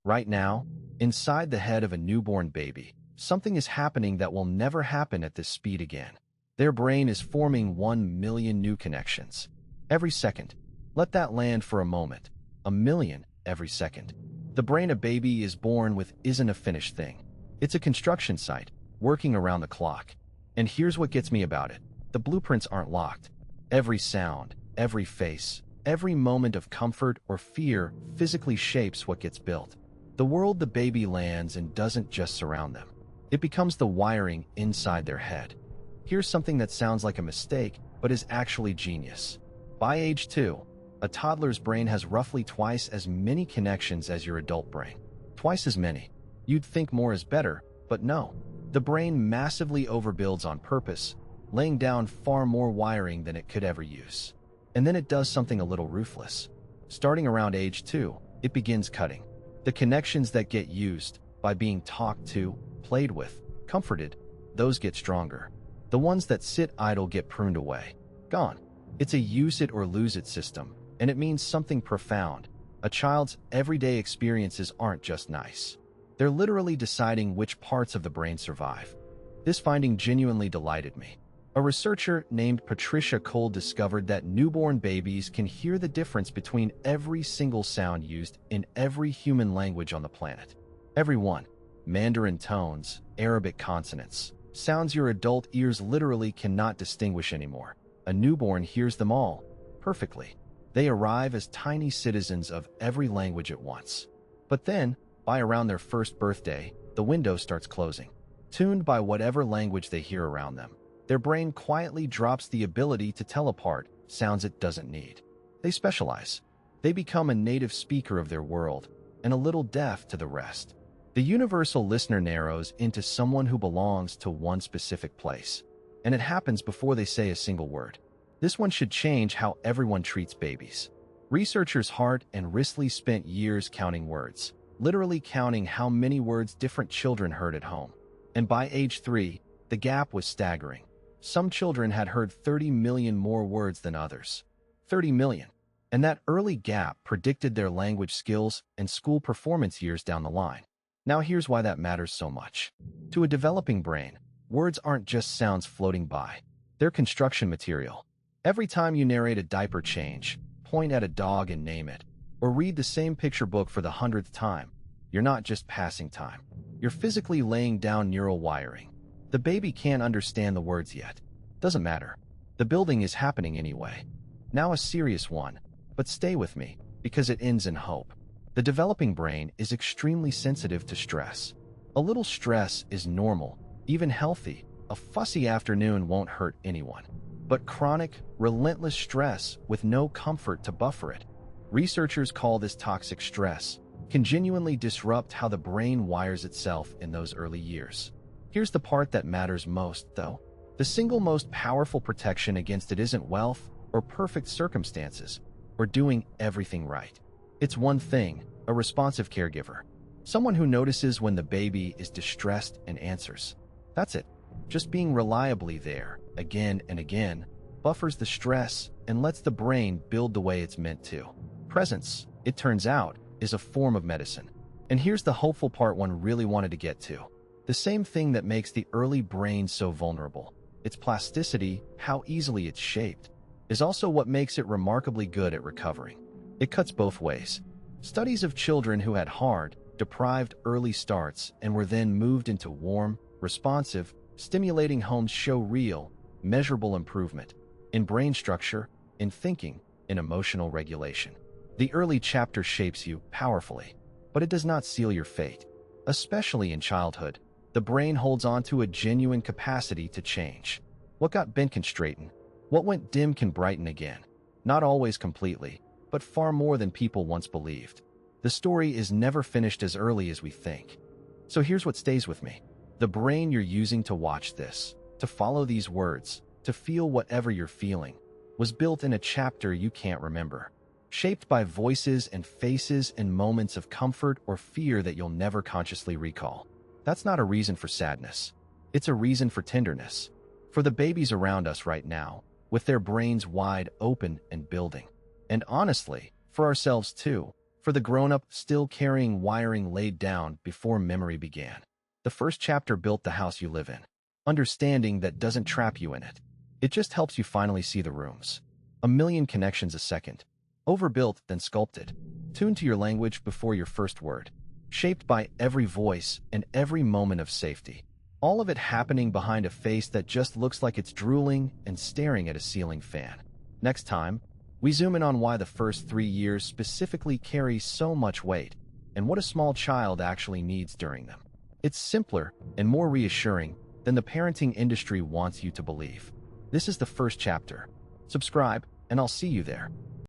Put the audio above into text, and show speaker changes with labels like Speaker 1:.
Speaker 1: Right now, inside the head of a newborn baby, something is happening that will never happen at this speed again. Their brain is forming 1 million new connections every second. Let that land for a moment. 1 million every second. The brain a baby is born with isn't a finished thing. It's a construction site, working around the clock. And here's what gets me about it. The blueprints aren't locked. Every sound, every face, every moment of comfort or fear physically shapes what gets built. The world the baby lands in doesn't just surround them. It becomes the wiring inside their head. Here's something that sounds like a mistake, but is actually genius. By age 2, a toddler's brain has roughly twice as many connections as your adult brain. Twice as many. You'd think more is better, but no. The brain massively overbuilds on purpose, laying down far more wiring than it could ever use. And then it does something a little ruthless. Starting around age 2, it begins cutting. The connections that get used by being talked to, played with, comforted, those get stronger. The ones that sit idle get pruned away. Gone. It's a use it or lose it system, and it means something profound. A child's everyday experiences aren't just nice. They're literally deciding which parts of the brain survive. This finding genuinely delighted me. A researcher named Patricia Cole discovered that newborn babies can hear the difference between every single sound used in every human language on the planet. Every one. Mandarin tones, Arabic consonants, sounds your adult ears literally cannot distinguish anymore. A newborn hears them all, perfectly. They arrive as tiny citizens of every language at once. But then, by around their first birthday, the window starts closing. Tuned by whatever language they hear around them, their brain quietly drops the ability to tell apart sounds it doesn't need. They specialize. They become a native speaker of their world, and a little deaf to the rest. The universal listener narrows into someone who belongs to one specific place. And it happens before they say a single word. This one should change how everyone treats babies. Researchers Hart and Risley spent years counting words, literally counting how many words different children heard at home. And by age 3, the gap was staggering. Some children had heard 30 million more words than others. 30 million. And that early gap predicted their language skills and school performance years down the line. Now here's why that matters so much. To a developing brain, words aren't just sounds floating by. They're construction material. Every time you narrate a diaper change, point at a dog and name it, or read the same picture book for the 100th time, you're not just passing time. You're physically laying down neural wiring. The baby can't understand the words yet. Doesn't matter. The building is happening anyway. Now a serious one, but stay with me, because it ends in hope. The developing brain is extremely sensitive to stress. A little stress is normal, even healthy. A fussy afternoon won't hurt anyone. But chronic, relentless stress with no comfort to buffer it. Researchers call this toxic stress, can genuinely disrupt how the brain wires itself in those early years. Here's the part that matters most, though. The single most powerful protection against it isn't wealth or perfect circumstances or doing everything right. It's one thing, a responsive caregiver. Someone who notices when the baby is distressed and answers. That's it. Just being reliably there, again and again, buffers the stress and lets the brain build the way it's meant to. Presence, it turns out, is a form of medicine. And here's the hopeful part one really wanted to get to. The same thing that makes the early brain so vulnerable, its plasticity, how easily it's shaped, is also what makes it remarkably good at recovering. It cuts both ways. Studies of children who had hard, deprived early starts and were then moved into warm, responsive, stimulating homes show real, measurable improvement in brain structure, in thinking, in emotional regulation. The early chapter shapes you powerfully, but it does not seal your fate. Especially in childhood, the brain holds on to a genuine capacity to change. What got bent can straighten. What went dim can brighten again. Not always completely, but far more than people once believed. The story is never finished as early as we think. So here's what stays with me. The brain you're using to watch this, to follow these words, to feel whatever you're feeling, was built in a chapter you can't remember. Shaped by voices and faces and moments of comfort or fear that you'll never consciously recall. That's not a reason for sadness. It's a reason for tenderness. For the babies around us right now, with their brains wide open and building. And honestly, for ourselves too, for the grown-up still carrying wiring laid down before memory began. The first chapter built the house you live in. Understanding that doesn't trap you in it. It just helps you finally see the rooms. A million connections a second. Overbuilt, then sculpted. Tuned to your language before your first word. Shaped by every voice and every moment of safety. All of it happening behind a face that just looks like it's drooling and staring at a ceiling fan. Next time, we zoom in on why the first 3 years specifically carry so much weight, and what a small child actually needs during them. It's simpler and more reassuring than the parenting industry wants you to believe. This is the first chapter. Subscribe, and I'll see you there.